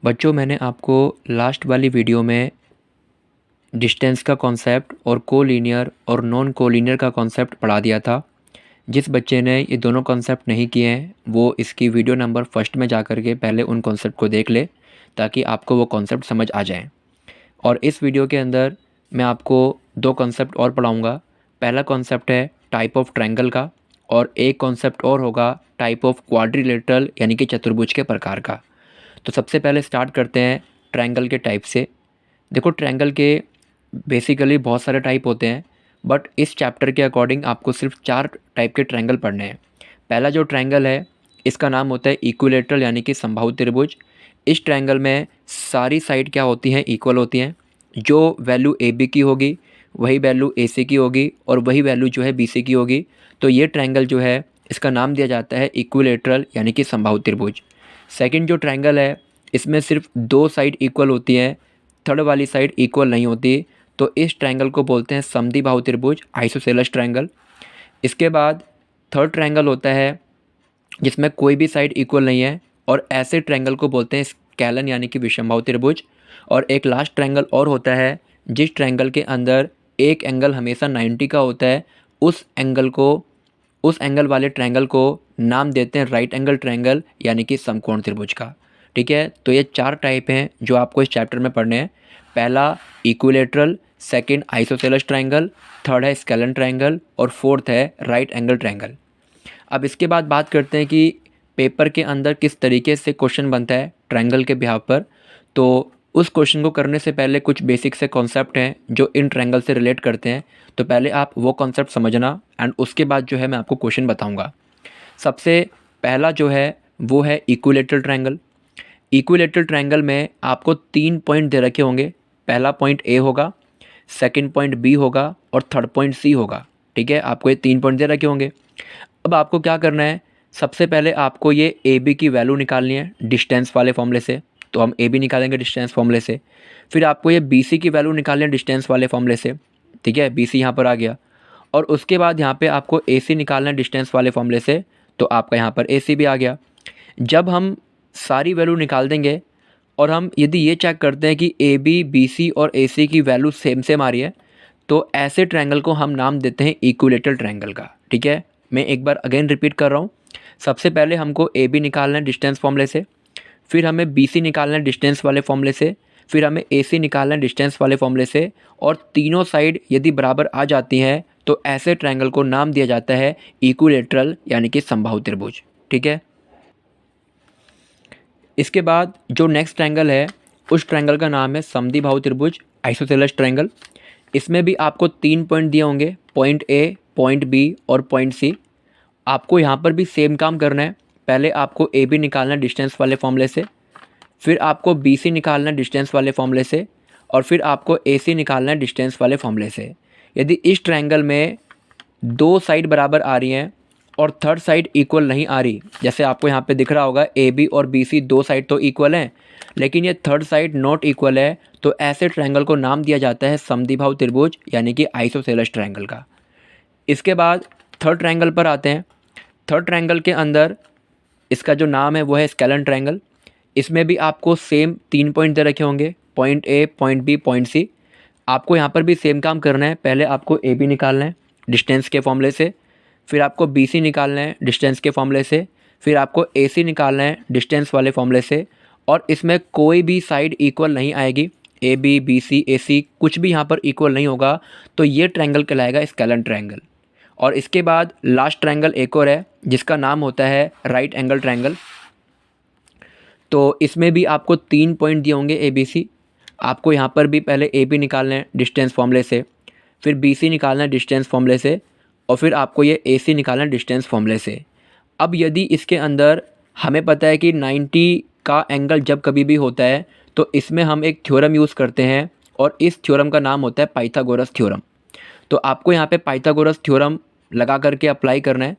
बच्चों, मैंने आपको लास्ट वाली वीडियो में डिस्टेंस का कॉन्सेप्ट और कोलिनियर और नॉन कोलिनियर का कॉन्सेप्ट पढ़ा दिया था। जिस बच्चे ने ये दोनों कॉन्सेप्ट नहीं किए हैं वो इसकी वीडियो नंबर फर्स्ट में जा कर के पहले उन कॉन्सेप्ट को देख ले, ताकि आपको वो कॉन्सेप्ट समझ आ जाएँ। और इस वीडियो के अंदर मैं आपको दो कॉन्सेप्ट और पढ़ाऊँगा। पहला कॉन्सेप्ट है टाइप ऑफ ट्रायंगल का, और एक कॉन्सेप्ट और होगा टाइप ऑफ क्वाड्रिलेटरल यानी कि चतुर्भुज के प्रकार का। तो सबसे पहले स्टार्ट करते हैं ट्रायंगल के टाइप से। देखो, ट्रायंगल के बेसिकली बहुत सारे टाइप होते हैं, बट इस चैप्टर के अकॉर्डिंग आपको सिर्फ 4 टाइप के ट्रायंगल पढ़ने हैं। पहला जो ट्रायंगल है इसका नाम होता है इक्विलेटरल यानी कि समबाहु त्रिभुज। इस ट्रायंगल में सारी साइड क्या होती हैं, इक्वल होती हैं। जो वैल्यू ए बी की होगी वही वैल्यू ए सी की होगी, और वही वैल्यू जो है बी सी की होगी। तो ये ट्रायंगल जो है इसका नाम दिया जाता है इक्विलेटरल यानी कि समबाहु त्रिभुज। सेकंड जो ट्रायंगल है इसमें सिर्फ 2 साइड इक्वल होती हैं, थर्ड वाली साइड इक्वल नहीं होती। तो इस ट्रायंगल को बोलते हैं समद्विबाहु त्रिभुज, आइसोसेलेस ट्रायंगल। इसके बाद थर्ड ट्रायंगल होता है जिसमें कोई भी साइड इक्वल नहीं है, और ऐसे ट्रायंगल को बोलते हैं स्केलन यानी कि विषमबाहु त्रिभुज। और एक लास्ट ट्रायंगल और होता है जिस ट्रायंगल के अंदर एक एंगल हमेशा 90 का होता है। उस एंगल वाले ट्रायंगल को नाम देते हैं राइट एंगल ट्रायंगल यानी कि समकोण त्रिभुज का। ठीक है, तो ये 4 टाइप हैं जो आपको इस चैप्टर में पढ़ने हैं। पहला equilateral, second isosceles triangle, third है स्केलन ट्रायंगल, और फोर्थ है राइट एंगल ट्रायंगल। अब इसके बाद बात करते हैं कि पेपर के अंदर किस तरीके से क्वेश्चन बनता है ट्रायंगल के बिहाव पर। तो उस क्वेश्चन को करने से पहले कुछ बेसिक से कॉन्सेप्ट हैं जो इन ट्रायंगल से रिलेट करते हैं। तो पहले आप वो कॉन्सेप्ट समझना, एंड उसके बाद जो है मैं आपको क्वेश्चन बताऊंगा। सबसे पहला जो है वो है इक्विलेटरल ट्रायंगल। इक्विलेटरल ट्रायंगल में आपको 3 पॉइंट दे रखे होंगे। पहला पॉइंट ए होगा, सेकंड पॉइंट बी होगा, और थर्ड पॉइंट सी होगा। ठीक है, आपको ये 3 पॉइंट दे रखे होंगे। अब आपको क्या करना है, सबसे पहले आपको ये ए बी की वैल्यू निकालनी है डिस्टेंस वाले फॉर्मूले से। तो हम ए बी निकालेंगे डिस्टेंस फॉर्मूले से। फिर आपको ये बी सी की वैल्यू निकालनी है डिस्टेंस वाले फॉर्मूले से। ठीक है, बी सी यहाँ पर आ गया। और उसके बाद यहाँ पे आपको ए सी निकालना है डिस्टेंस वाले फॉर्मूले से। तो आपका यहाँ पर ए सी भी आ गया। जब हम सारी वैल्यू निकाल देंगे और हम यदि ये चेक करते हैं कि ए बी बी सी और ए सी की वैल्यू सेम सेम आ रही है, तो ऐसे ट्रायंगल को हम नाम देते हैं इक्विलेटरल ट्रायंगल का। ठीक है, मैं एक बार अगेन रिपीट कर रहा हूँ। सबसे पहले हमको ए बी निकालना है डिस्टेंस फॉर्मूले से, फिर हमें बी सी निकालना है डिस्टेंस वाले फॉर्मूले से, फिर हमें ए सी निकालना है डिस्टेंस वाले फॉर्मूले से। और तीनों साइड यदि बराबर आ जाती हैं तो ऐसे ट्रायंगल को नाम दिया जाता है इक्विलेटरल यानी कि समबाहु त्रिभुज। ठीक है, इसके बाद जो नेक्स्ट ट्रायंगल है उस ट्रायंगल का नाम है समद्विबाहु त्रिभुज, आइसोसेलेस ट्रायंगल। इसमें भी आपको 3 पॉइंट दिए होंगे, पॉइंट ए, पॉइंट बी और पॉइंट सी। आपको यहाँ पर भी सेम काम करना है। पहले आपको ए बी निकालना है डिस्टेंस वाले फॉर्मूले से, फिर आपको बी सी निकालना है डिस्टेंस वाले फॉर्मूले से, और फिर आपको ए सी निकालना है डिस्टेंस वाले फॉर्मूले से। यदि इस ट्रायंगल में 2 साइड बराबर आ रही हैं और थर्ड साइड इक्वल नहीं आ रही, जैसे आपको यहाँ पे दिख रहा होगा ए बी और बी सी 2 साइड तो इक्वल हैं, लेकिन ये थर्ड साइड नॉट इक्वल है, तो ऐसे ट्रायंगल को नाम दिया जाता है समद्विबाहु त्रिभुज यानी कि आइसोसेलेस ट्रायंगल का। इसके बाद थर्ड ट्रायंगल पर आते हैं। थर्ड ट्रायंगल के अंदर इसका जो नाम है वो है स्केलन ट्रायंगल। इसमें भी आपको सेम 3 पॉइंट दे रखे होंगे, point A, point B, point C. आपको यहाँ पर भी सेम काम करना है। पहले आपको ए बी निकालना है डिस्टेंस के फॉर्मूले से, फिर आपको बी सी निकालना है डिस्टेंस के फॉर्मूले से, फिर आपको ए सी निकालना है डिस्टेंस वाले फॉर्मूले से। और इसमें कोई भी साइड इक्वल नहीं आएगी, ए बी बी सी ए सी कुछ भी यहाँ पर इक्वल नहीं होगा, तो ये ट्रायंगल कहलाएगा स्केलन ट्रायंगल। और इसके बाद लास्ट ट्रायंगल एक और है जिसका नाम होता है राइट एंगल ट्रायंगल। तो इसमें भी आपको 3 पॉइंट दिए होंगे ए बी सी। आपको यहाँ पर भी पहले ए बी निकालना है डिस्टेंस फॉर्मूले से, फिर बी सी निकालना है डिस्टेंस फॉर्मूले से, और फिर आपको ये ए सी निकालना है डिस्टेंस फॉर्मूले से। अब यदि इसके अंदर हमें पता है कि 90 का एंगल जब कभी भी होता है तो इसमें हम एक थ्योरम यूज़ करते हैं, और इस थ्योरम का नाम होता है पाइथागोरस थ्योरम। तो आपको यहाँ पे पाइथागोरस थ्योरम लगा करके अप्लाई करना है।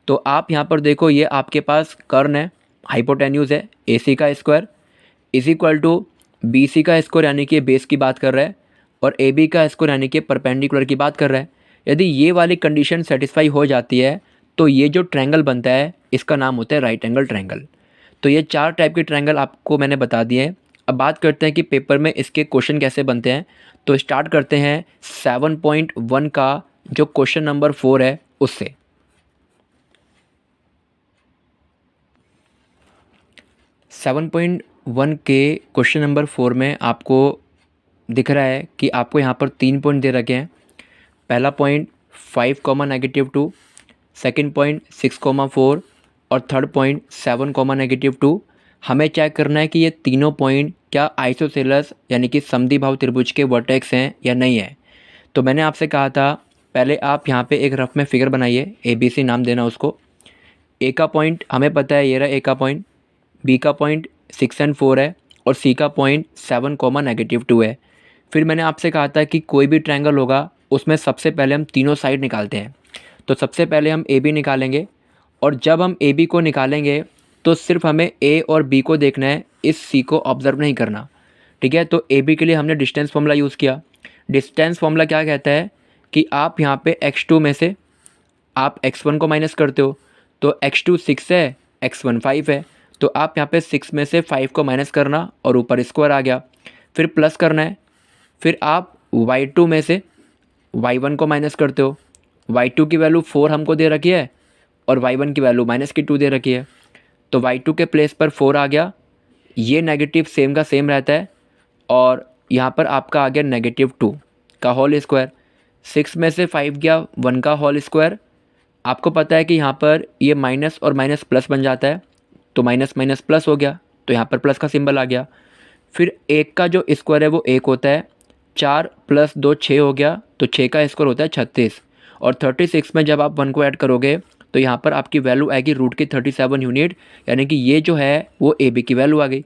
तो आप यहाँ पर देखो, ये आपके पास कर्न है, हाइपोटेन्यूज है, ए सी का square is equal to B C का स्क्वायर यानी कि बेस की बात कर रहा है, और ए बी का स्क्वायर यानी कि परपेंडिकुलर की बात कर रहा है। यदि ये वाली कंडीशन सेटिस्फाई हो जाती है तो ये जो ट्रायंगल बनता है इसका नाम होता है राइट एंगल ट्रायंगल। तो ये 4 टाइप के ट्रायंगल आपको मैंने बता दिए हैं। अब बात करते हैं कि पेपर में इसके क्वेश्चन कैसे बनते हैं। तो स्टार्ट करते हैं 7.1 का जो क्वेश्चन नंबर 4 है उससे। 7.1 के क्वेश्चन नंबर 4 में आपको दिख रहा है कि आपको यहाँ पर 3 पॉइंट दे रखे हैं। पहला पॉइंट 5 कॉमा -2, सेकेंड पॉइंट 6,4 और थर्ड पॉइंट 7 कॉमा -2। हमें चेक करना है कि ये तीनों पॉइंट क्या आइसोसेलेस यानी कि समद्विबाहु त्रिभुज के वर्टेक्स हैं या नहीं है। तो मैंने आपसे कहा था पहले आप यहाँ पे एक रफ में फिगर बनाइए, ABC नाम देना उसको। ए का पॉइंट हमें पता है, ये रहा ए का पॉइंट, बी का पॉइंट 6 और 4 है और सी का पॉइंट 7 कॉमा -2 है। फिर मैंने आपसे कहा था कि कोई भी ट्रायंगल होगा उसमें सबसे पहले हम तीनों साइड निकालते हैं। तो सबसे पहले हम AB निकालेंगे और जब हम AB को निकालेंगे तो सिर्फ हमें A और B को देखना है, इस C को ऑब्ज़र्व नहीं करना। ठीक है, तो AB के लिए हमने डिस्टेंस फॉर्मूला यूज़ किया। डिस्टेंस फॉर्मूला क्या कहता है कि आप यहाँ पे x2 में से आप x1 को माइनस करते हो, तो x2 6 है, x1 5 है, तो आप यहाँ पे 6 में से 5 को माइनस करना और ऊपर स्क्वायर आ गया। फिर प्लस करना है, फिर आप y2 में से y1 को माइनस करते हो। y2 की वैल्यू 4 हमको दे रखी है और y1 की वैल्यू -2 दे रखी है, तो y2 के प्लेस पर 4 आ गया। ये नेगेटिव सेम का सेम रहता है और यहाँ पर आपका आ गया -2 का होल स्क्वायर। 6 में से 5 गया 1 का होल स्क्वायर। आपको पता है कि यहाँ पर ये माइनस और माइनस प्लस बन जाता है, तो माइनस माइनस प्लस हो गया, तो यहाँ पर प्लस का सिंबल आ गया। फिर 1 का जो स्क्वायर है वो 1 होता है, 4 + 2 6 हो गया, तो 6 का स्क्वायर होता है 36। और 36 में जब आप 1 को ऐड करोगे तो यहाँ पर आपकी वैल्यू आएगी रूट की 37 यूनिट, यानी कि ये जो है वो AB की वैल्यू आ गई।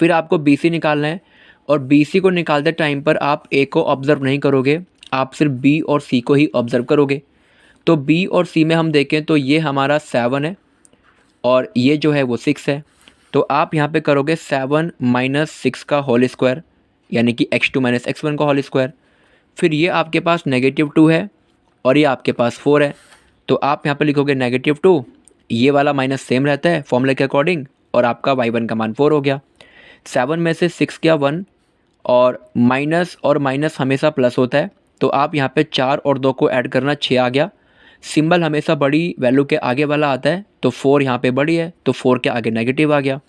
फिर आपको BC निकालना है और BC को निकालते टाइम पर आप A को ऑब्ज़र्व नहीं करोगे, आप सिर्फ B और C को ही ऑब्ज़र्व करोगे। तो B और C में हम देखें तो ये हमारा 7 है और ये जो है वो 6 है, तो आप यहाँ पे करोगे 7 - 6 का होल स्क्वायर, यानी कि x2 - x1 का होल स्क्वायर। फिर ये आपके पास -2 है और ये आपके पास 4 है, तो आप यहाँ पे लिखोगे -2, ये वाला माइनस सेम रहता है फॉर्मूले के अकॉर्डिंग और आपका y1 का मान 4 हो गया। 7 में से 6 गया 1 और माइनस हमेशा प्लस होता है, तो आप यहाँ पे 4 और 2 को ऐड करना 6 आ गया। सिंबल हमेशा बड़ी वैल्यू के आगे वाला आता है, तो 4 यहाँ पे बड़ी है तो 4 के आगे नेगेटिव आ गया।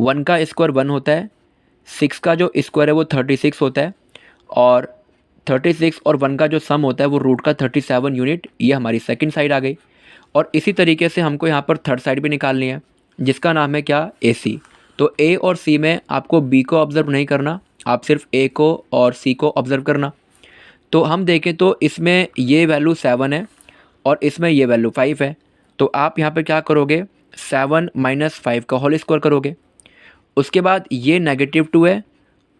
1 का स्क्वायर 1 होता है, 6 का जो स्क्वायर है वो 36 होता है और 36 और 1 का जो सम होता है वो रूट का 37 यूनिट, ये हमारी सेकंड साइड आ गई। और इसी तरीके से हमको यहाँ पर थर्ड साइड भी निकालनी है जिसका नाम है क्या, AC। तो A और C में आपको B को ऑब्ज़र्व नहीं करना, आप सिर्फ A को और C को ऑब्ज़र्व करना। तो हम देखें तो इसमें ये वैल्यू 7 है और इसमें ये वैल्यू 5 है, तो आप यहाँ पे क्या करोगे 7 - 5 का होल स्क्वायर करोगे। उसके बाद ये -2 है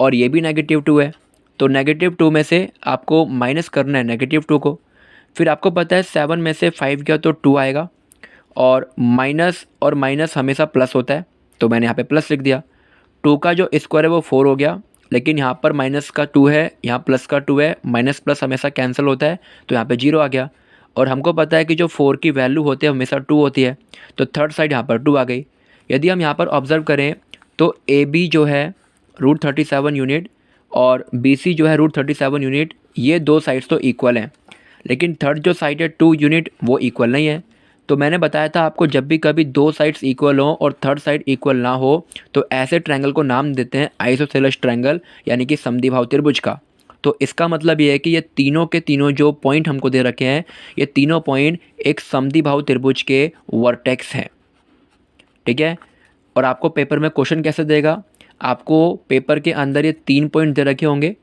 और ये भी -2 है, तो -2 में से आपको माइनस करना है -2 को। फिर आपको पता है 7 में से 5 गया तो 2 आएगा और माइनस हमेशा प्लस होता है, तो मैंने यहाँ पे प्लस लिख दिया। 2 का जो स्क्वायर है वो 4 हो गया, लेकिन यहाँ पर माइनस का 2 है, यहाँ प्लस का 2 है, माइनस प्लस हमेशा कैंसिल होता है, तो यहाँ पे 0 आ गया। और हमको पता है कि जो 4 की वैल्यू होती है हमेशा 2 होती है, तो थर्ड साइड यहाँ पर 2 आ गई। यदि हम यहाँ पर ऑब्ज़र्व करें तो AB जो है √37 यूनिट और BC जो है √37 यूनिट, ये दो साइड्स तो इक्वल हैं, लेकिन थर्ड जो साइड है 2 यूनिट वो इक्वल नहीं है। तो मैंने बताया था आपको जब भी कभी दो साइड्स इक्वल हों और थर्ड साइड इक्वल ना हो तो ऐसे ट्रायंगल को नाम देते हैं आइसोसेलेस ट्रायंगल, यानी कि समद्विबाहु त्रिभुज का। तो इसका मतलब ये है कि ये तीनों के तीनों जो पॉइंट हमको दे रखे हैं, ये तीनों पॉइंट एक समद्विबाहु त्रिभुज के वर्टेक्स हैं। ठीक है, और आपको पेपर में क्वेश्चन कैसे देगा, आपको पेपर के अंदर ये 3 पॉइंट दे रखे होंगे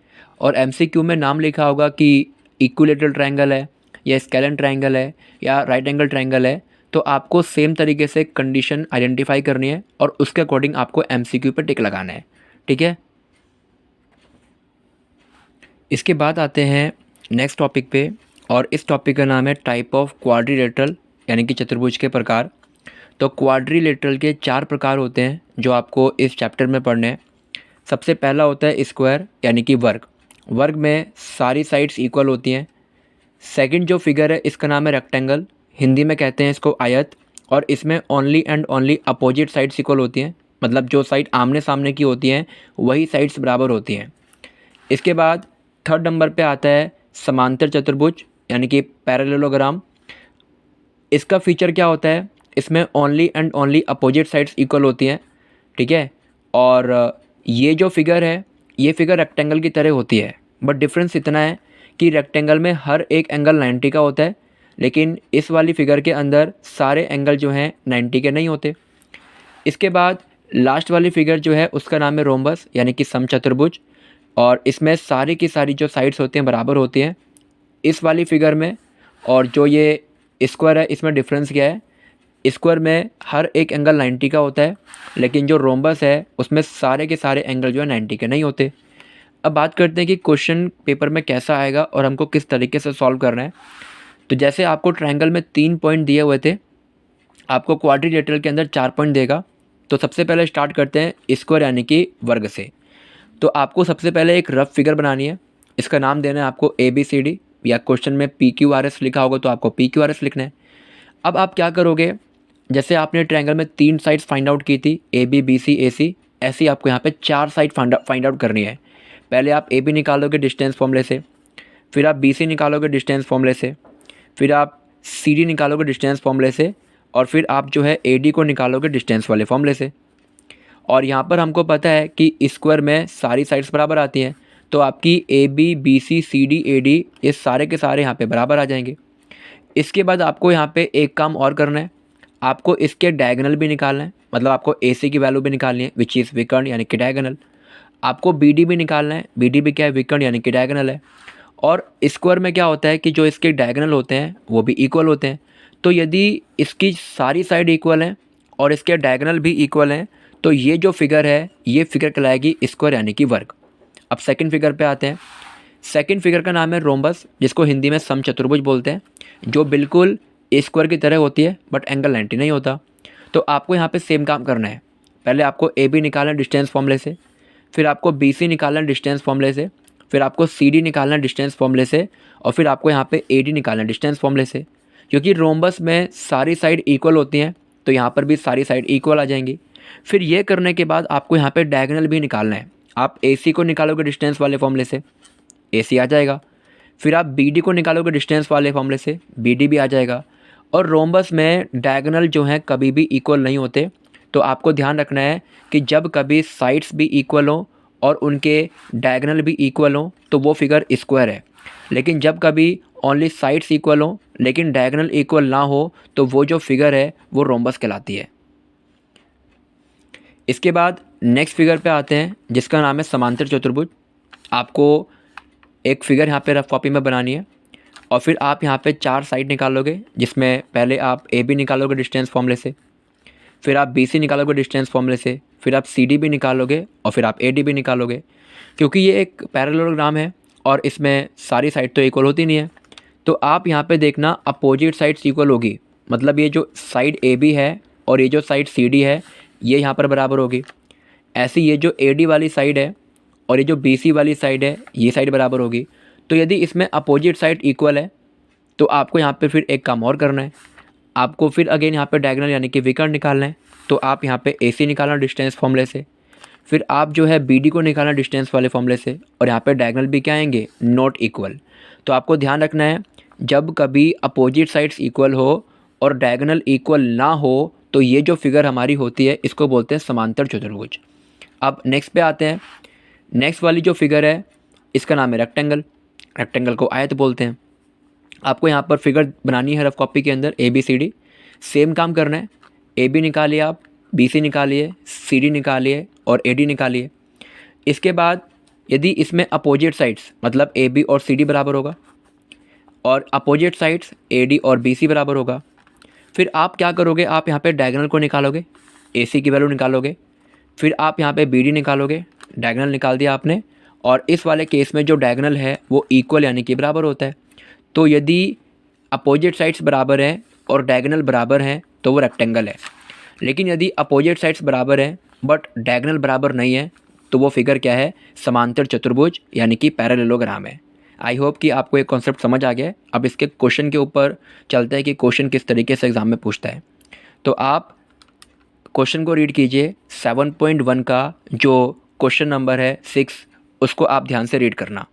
और MCQ में नाम लिखा होगा कि इक्विलेटरल ट्रायंगल है या स्केलेन ट्रायंगल है या राइट एंगल ट्रायंगल है। तो आपको सेम तरीके से कंडीशन आइडेंटिफाई करनी है और उसके अकॉर्डिंग आपको MCQ पे टिक लगाना है। ठीक है, इसके बाद आते हैं नेक्स्ट टॉपिक पे और इस टॉपिक का नाम है टाइप ऑफ क्वाड्रिलेटरल, यानी कि चतुर्भुज के प्रकार। तो क्वाड्रिलेटरल के 4 प्रकार होते हैं जो आपको इस चैप्टर में पढ़ने हैं। सबसे पहला होता है स्क्वायर, यानी कि वर्ग। वर्ग में सारी साइड्स इक्वल होती हैं। सेकंड जो फिगर है इसका नाम है रेक्टेंगल, हिंदी में कहते हैं इसको आयत, और इसमें only and only opposite sides equal होती हैं, मतलब जो साइड आमने सामने की होती हैं वही साइड्स बराबर होती हैं। इसके बाद थर्ड नंबर पे आता है समांतर चतुर्भुज यानी कि पैरेललोग्राम। इसका फीचर क्या होता है, इसमें only and only opposite sides equal होती हैं, ठीक है। और ये जो फिगर है ये फिगर रेक्टेंगल की तरह होती है, बट डिफरेंस इतना है कि रेक्टेंगल में हर एक एंगल 90 का होता है, लेकिन इस वाली फिगर के अंदर सारे एंगल जो हैं 90 के नहीं होते। इसके बाद लास्ट वाली फिगर जो है उसका नाम है रोम्बस यानी कि समचतुर्भुज, और इसमें सारी की सारी जो साइड्स होती हैं बराबर होती हैं इस वाली फिगर में। और जो ये स्क्वायर है इसमें डिफरेंस क्या है, स्क्वायर में हर एक एंगल 90 का होता है, लेकिन जो रोम्बस है उसमें सारे के सारे एंगल जो है 90 के नहीं होते। अब बात करते हैं कि क्वेश्चन पेपर में कैसा आएगा और हमको किस तरीके से सॉल्व करना है। तो जैसे आपको ट्रायंगल में 3 पॉइंट दिए हुए थे, आपको क्वाड्रिलेटरल के अंदर 4 पॉइंट देगा। तो सबसे पहले स्टार्ट करते हैं स्क्वायर यानी कि वर्ग से। तो आपको सबसे पहले एक रफ फिगर बनानी है, इसका नाम देना है आपको ABCD, या क्वेश्चन में PQRS लिखा होगा तो आपको PQRS लिखना है। अब आप क्या करोगे, जैसे आपने ट्रायंगल में 3 साइड्स फाइंड आउट की थी AB BC AC, ऐसे ही आपको यहाँ पे 4 साइड फाइंड आउट करनी है। पहले आप AB निकालोगे डिस्टेंस फॉर्मूले से, फिर आप BC निकालोगे डिस्टेंस फॉर्मूले से, फिर आप CD निकालोगे डिस्टेंस फॉर्मूले से, और फिर आप जो है AD को निकालोगे डिस्टेंस वाले फॉर्मूले से। और यहाँ पर हमको पता है कि स्क्वायर में सारी साइड्स बराबर आती हैं, तो आपकी AB BC CD AD ये सारे के सारे यहाँ पे बराबर आ जाएंगे। इसके बाद आपको यहाँ पे एक काम और करना है, आपको इसके डायगोनल भी निकालना है, मतलब आपको AC की वैल्यू भी निकालनी है विच इज़ विकर्ण यानी कि डायगोनल। आपको BD भी निकालना है, BD भी क्या है, विकर्ण यानी कि डायगोनल है। और स्क्वायर में क्या होता है कि जो इसके डायगोनल होते हैं वो भी इक्वल होते हैं। तो यदि इसकी सारी साइड इक्वल हैं और इसके डायगोनल भी इक्वल हैं तो ये जो फिगर है ये फिगर कहलाएगी स्क्वायर यानी कि वर्ग। अब सेकंड फिगर पे आते हैं। सेकंड फिगर का नाम है रोम्बस, जिसको हिंदी में समचतुर्भुज बोलते हैं, जो बिल्कुल स्क्वायर की तरह होती है बट एंगल 90 नहीं होता। तो आपको यहाँ पे सेम काम करना है, पहले आपको AB निकालना है डिस्टेंस फॉर्मूले से, फिर आपको BC निकालना है डिस्टेंस फॉर्मूले से, फिर आपको CD निकालना है डिस्टेंस फॉर्मूले से, और फिर आपको यहाँ पे AD निकालना है डिस्टेंस फॉर्मूले से। क्योंकि रोम्बस में सारी साइड इक्वल होती हैं तो यहाँ पर भी सारी साइड इक्वल आ जाएंगी। फिर ये करने के बाद आपको यहाँ पे डायगोनल भी निकालना है। आप AC को निकालोगे डिस्टेंस वाले फॉर्मूले से, AC आ जाएगा। फिर आप BD को निकालोगे डिस्टेंस वाले फॉर्मूले से, BD भी आ जाएगा। और रोम्बस में डायगोनल जो हैं कभी भी इक्वल नहीं होते, तो आपको ध्यान रखना है कि जब कभी साइड्स भी इक्वल हों और उनके डायगोनल भी इक्वल हों तो वो फिगर स्क्वायर है, लेकिन जब कभी ओनली साइड्स इक्वल हों लेकिन डायगोनल इक्वल ना हो तो वो जो फिगर है वो रोम्बस कहलाती है। इसके बाद नेक्स्ट फिगर पे आते हैं जिसका नाम है समांतर चतुर्भुज। आपको एक फिगर यहाँ पे रफ कॉपी में बनानी है और फिर आप यहाँ पे 4 साइड निकालोगे, जिसमें पहले आप AB निकालोगे डिस्टेंस फॉर्मूले से, फिर आप BC निकालोगे डिस्टेंस फॉर्मूले से, फिर आप CD भी निकालोगे और फिर आप AD भी निकालोगे। क्योंकि ये एक पैरेललोग्राम है और इसमें सारी साइड तो इक्वल होती नहीं है, तो आप यहाँ पे देखना अपोजिट साइड्स इक्वल होगी, मतलब ये जो साइड AB है और ये जो साइड CD है ये यहाँ पर बराबर होगी। ऐसे ये जो AD वाली साइड है और ये जो BC वाली साइड है ये साइड बराबर होगी। तो यदि इसमें अपोजिट साइड इक्वल है तो आपको यहाँ पे फिर एक काम और करना है, आपको फिर अगेन यहाँ पे डायगोनल यानी कि विकर्ण निकालना है। तो आप यहाँ पे AC निकालना डिस्टेंस फॉर्मूले से, फिर आप जो है BD को निकालना डिस्टेंस वाले फॉर्मूले से, और यहाँ पे डायगोनल भी क्या आएंगे, नॉट इक्वल। तो आपको ध्यान रखना है जब कभी अपोजिट साइड्स इक्वल हो और डायगोनल इक्वल ना हो तो ये जो फिगर हमारी होती है इसको बोलते हैं समांतर चतुर्भुज। अब नेक्स्ट पे आते हैं। नेक्स्ट वाली जो फिगर है इसका नाम है रेक्टेंगल। रेक्टेंगल को आयत बोलते हैं। आपको यहाँ पर फिगर बनानी है रफ कॉपी के अंदर ABCD। सेम काम करना है, AB निकालिए, आप BC निकालिए, CD निकालिए और AD निकालिए। इसके बाद यदि इसमें अपोजिट साइड्स मतलब AB और CD बराबर होगा और अपोजिट साइड्स AD और BC बराबर होगा, फिर आप क्या करोगे, आप यहाँ पे डायगोनल को निकालोगे, AC की वैल्यू निकालोगे, फिर आप यहाँ पे BD निकालोगे, डायगोनल निकाल दिया आपने। और इस वाले केस में जो डायगोनल है वो इक्वल यानी कि बराबर होता है। तो यदि अपोजिट साइड्स बराबर हैं और डायगोनल बराबर हैं तो वो रेक्टेंगल है, लेकिन यदि अपोजिट साइड्स बराबर हैं बट डायगोनल बराबर नहीं है तो वो फिगर क्या है, समांतर चतुर्भुज यानी कि पैरेललोग्राम है। आई होप कि आपको एक कॉन्सेप्ट समझ आ गया है। अब इसके क्वेश्चन के ऊपर चलते हैं कि क्वेश्चन किस तरीके से एग्जाम में पूछता है। तो आप क्वेश्चन को रीड कीजिए। 7.1 का जो क्वेश्चन नंबर है 6, उसको आप ध्यान से रीड करना।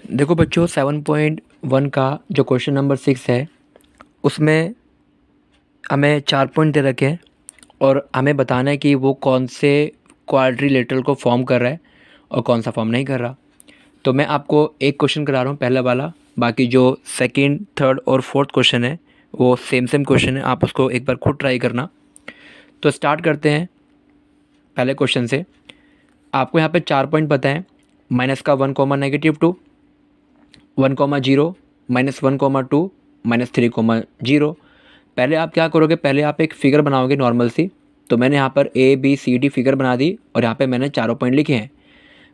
देखो बच्चों, 7.1 का जो क्वेश्चन नंबर 6 है उसमें हमें 4 पॉइंट दे रखे हैं और हमें बताना है कि वो कौन से क्वाड्रिलेटरल को फॉर्म कर रहा है और कौन सा फॉर्म नहीं कर रहा। तो मैं आपको एक क्वेश्चन करा रहा हूँ, पहला वाला। बाकी जो सेकंड, थर्ड और फोर्थ क्वेश्चन है वो सेम क्वेश्चन है, आप उसको एक बार खुद ट्राई करना। तो स्टार्ट करते हैं पहले क्वेश्चन से। आपको यहाँ पे 4 पॉइंट पता है, -1, -2, 1, 0, -1, 2, -3, 0। पहले आप क्या करोगे, पहले आप एक फ़िगर बनाओगे नॉर्मल सी। तो मैंने यहाँ पर ABCD फिगर बना दी और यहाँ पे मैंने चारों पॉइंट लिखे हैं।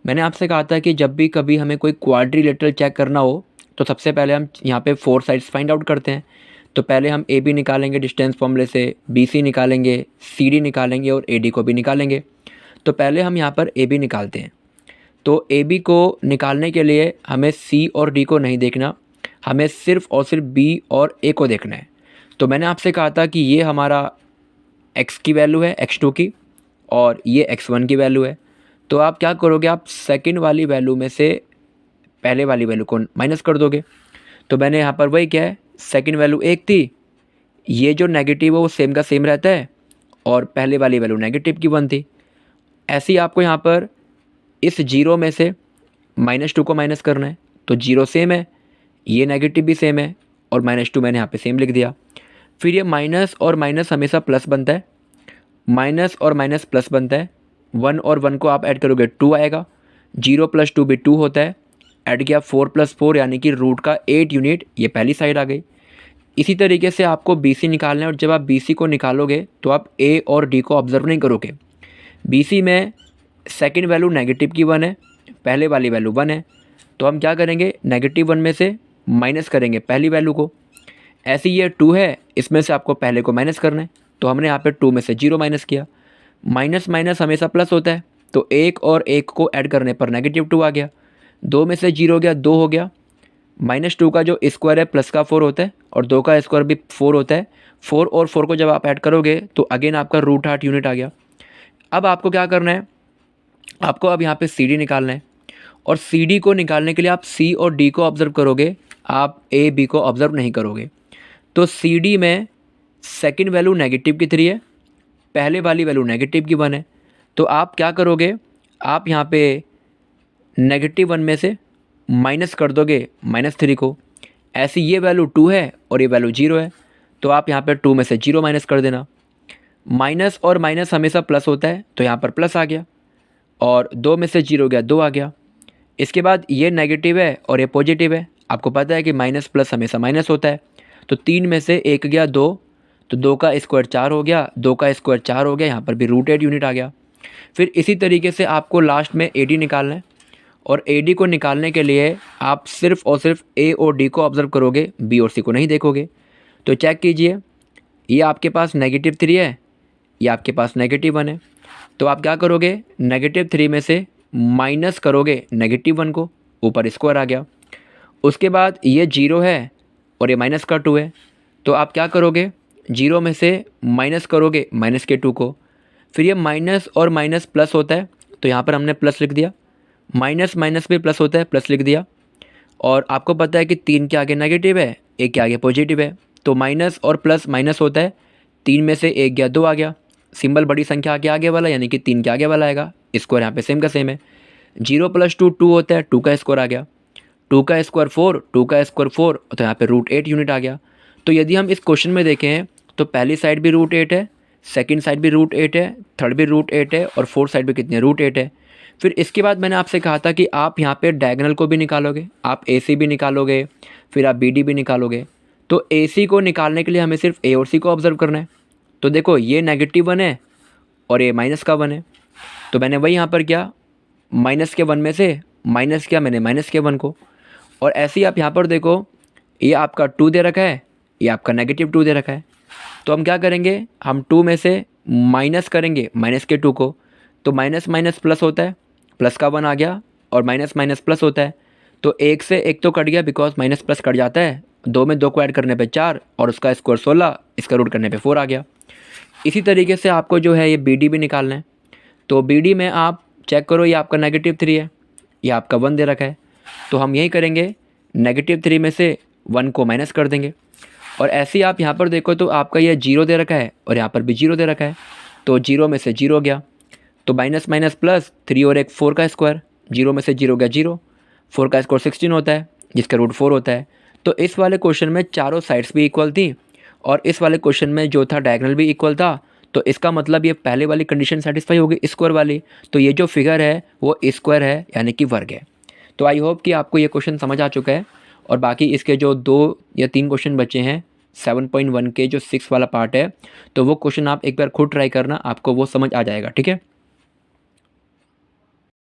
मैंने आपसे कहा था कि जब भी कभी हमें कोई क्वाड्रिलेटरल चेक करना हो तो सबसे पहले हम यहाँ पे 4 साइड्स फाइंड आउट करते हैं। तो पहले हम AB निकालेंगे डिस्टेंस फॉर्मूले से, BC निकालेंगे, CD निकालेंगे और AD को भी निकालेंगे। तो पहले हम यहाँ पर AB निकालते हैं। तो AB को निकालने के लिए हमें C और D को नहीं देखना, हमें सिर्फ और सिर्फ B और A को देखना है। तो मैंने आपसे कहा था कि ये हमारा x की वैल्यू है, x2 की, और ये x1 की वैल्यू है। तो आप क्या करोगे, आप सेकंड वाली वैल्यू में से पहले वाली वैल्यू को माइनस कर दोगे। तो मैंने यहाँ पर वही क्या है, सेकंड वैल्यू 1 थी, ये जो नेगेटिव है वो सेम का सेम रहता है, और पहले वाली वैल्यू नेगेटिव की 1 थी। ऐसे ही आपको यहाँ पर इस 0 में से -2 को माइनस करना है। तो 0 सेम है, ये नेगेटिव भी सेम है, और -2 मैंने यहाँ पे सेम लिख दिया। फिर ये माइनस और माइनस हमेशा प्लस बनता है, माइनस और माइनस प्लस बनता है। 1 और 1 को आप ऐड करोगे 2 आएगा, 0 + 2 भी 2 होता है। ऐड किया 4 + 4 यानी कि रूट का 8 यूनिट, ये पहली साइड आ गई। इसी तरीके से आपको BC निकालना है, और जब आप BC को निकालोगे तो आप A और D को ऑब्जर्व नहीं करोगे। BC में सेकंड वैल्यू नेगेटिव की 1 है, पहले वाली वैल्यू 1 है। तो हम क्या करेंगे, -1 में से माइनस करेंगे पहली वैल्यू को। ऐसे ये 2 है, इसमें से आपको पहले को माइनस करना है। तो हमने यहाँ पे 2 में से 0 माइनस किया। माइनस माइनस हमेशा प्लस होता है, तो 1 और 1 को ऐड करने पर -2 आ गया। 2 में से 0 गया, 2 हो गया। -2 का जो स्क्वायर है प्लस का 4 होता है, और 2 का स्क्वायर भी 4 होता है। 4 और 4 को जब आप ऐड करोगे तो अगेन आपका √8 यूनिट आ गया। अब आपको क्या करना है, आपको अब यहाँ पे CD निकालना है, और CD को निकालने के लिए आप C और D को ऑब्जर्व करोगे, आप A B को ऑब्जर्व नहीं करोगे। तो CD में सेकंड वैल्यू नेगेटिव की 3 है, पहले वाली वैल्यू नेगेटिव की 1 है। तो आप क्या करोगे, आप यहाँ पे -1 में से माइनस कर दोगे -3 को। ऐसी ये वैल्यू 2 है और ये वैल्यू 0 है, तो आप यहाँ पे 2 में से 0 माइनस कर देना। माइनस और माइनस हमेशा प्लस होता है, तो यहाँ पर प्लस आ गया, और 2 में से 0 गया, 2 आ गया। इसके बाद ये नेगेटिव है और ये पॉजिटिव है। आपको पता है कि माइनस प्लस हमेशा माइनस होता है। तो 3 में से 1 गया 2, तो 2 का स्क्वायर 4 हो गया, 2 का स्क्वायर 4 हो गया, यहाँ पर भी √8 यूनिट आ गया। फिर इसी तरीके से आपको लास्ट में AD निकालना है, और AD को निकालने के लिए आप सिर्फ और सिर्फ A और D को ऑब्जर्व करोगे, B और C को नहीं देखोगे। तो चेक कीजिए, ये आपके पास -3 है, ये आपके पास -1 है। तो आप क्या करोगे, -3 में से माइनस करोगे -1 को, ऊपर स्क्वायर आ गया। उसके बाद ये 0 है और ये -2 है, तो आप क्या करोगे, 0 में से माइनस करोगे -2 को। फिर ये माइनस और माइनस प्लस होता है, तो यहाँ पर हमने प्लस लिख दिया। माइनस माइनस भी प्लस होता है, प्लस लिख दिया। और आपको पता है कि 3 के आगे नेगेटिव है, 1 के आगे पॉजिटिव है, तो माइनस और प्लस माइनस होता है। 3 में से 1 गया, 2 आ गया। सिंबल बड़ी संख्या के आगे वाला, यानी कि 3 के आगे वाला आएगा। स्क्वायर यहाँ पे सेम का सेम है। 0 + 2 2 होता है, 2 का स्क्वायर आ गया। 2 का स्क्वायर 4, 2 का स्क्वायर 4, तो यहाँ पे √8 यूनिट आ गया। तो यदि हम इस क्वेश्चन में देखें तो पहली साइड भी √8 है, सेकंड साइड भी √8 है, थर्ड भी √8 है, और फोर्थ साइड भी कितनी है, √8 है। फिर इसके बाद मैंने आपसे कहा था कि आप यहाँ पे डायगोनल को भी निकालोगे, आप AC भी निकालोगे, फिर आप BD भी निकालोगे। तो AC को निकालने के लिए हमें सिर्फ A और C को ऑब्जर्व करना है। तो देखो ये -1 है और ये -1 है, तो मैंने वही यहाँ पर किया, -1 में से माइनस किया मैंने -1 को। और ऐसे ही आप यहाँ पर देखो, ये आपका 2 दे रखा है, ये आपका -2 दे रखा है। तो हम क्या करेंगे, हम 2 में से माइनस करेंगे -2 को। तो माइनस माइनस प्लस होता है, प्लस का 1 आ गया, और माइनस माइनस प्लस होता है। तो 1 से 1 तो कट गया, बिकॉज माइनस प्लस कट जाता है, 2 में 2 को ऐड करने पे 4 और उसका स्क्वायर 16, इसका रूट करने पे 4 आ गया। इसी तरीके से आपको जो है ये BD भी निकालना है। तो BD में आप चेक करो, ये आपका -3 है, ये आपका 1 दे रखा है। तो हम यही करेंगे, -3 में से 1 को माइनस कर देंगे। और ऐसे ही आप यहाँ पर देखो तो आपका ये 0 दे रखा है और यहाँ पर भी 0 दे रखा है, तो 0 में से 0 गया, तो माइनस माइनस प्लस 3 और 1 4 का स्क्वायर, 0 में से 0 गया 0, 4 का स्क्वायर 16 होता है जिसका रूट 4 होता है। तो इस वाले क्वेश्चन में चारों साइड्स भी इक्वल थी और इस वाले क्वेश्चन में जो था डायगोनल भी इक्वल था। तो इसका मतलब ये पहले वाली कंडीशन सेटिस्फाई होगी स्क्वायर वाली। तो ये जो फिगर है वो स्क्वायर है यानी कि वर्ग है। तो आई होप कि आपको ये क्वेश्चन समझ आ चुका है। और बाकी इसके जो 2 या 3 क्वेश्चन बचे हैं 7.1 के जो 6 वाला पार्ट है, तो वो क्वेश्चन आप एक बार खुद ट्राई करना, आपको वो समझ आ जाएगा। ठीक है।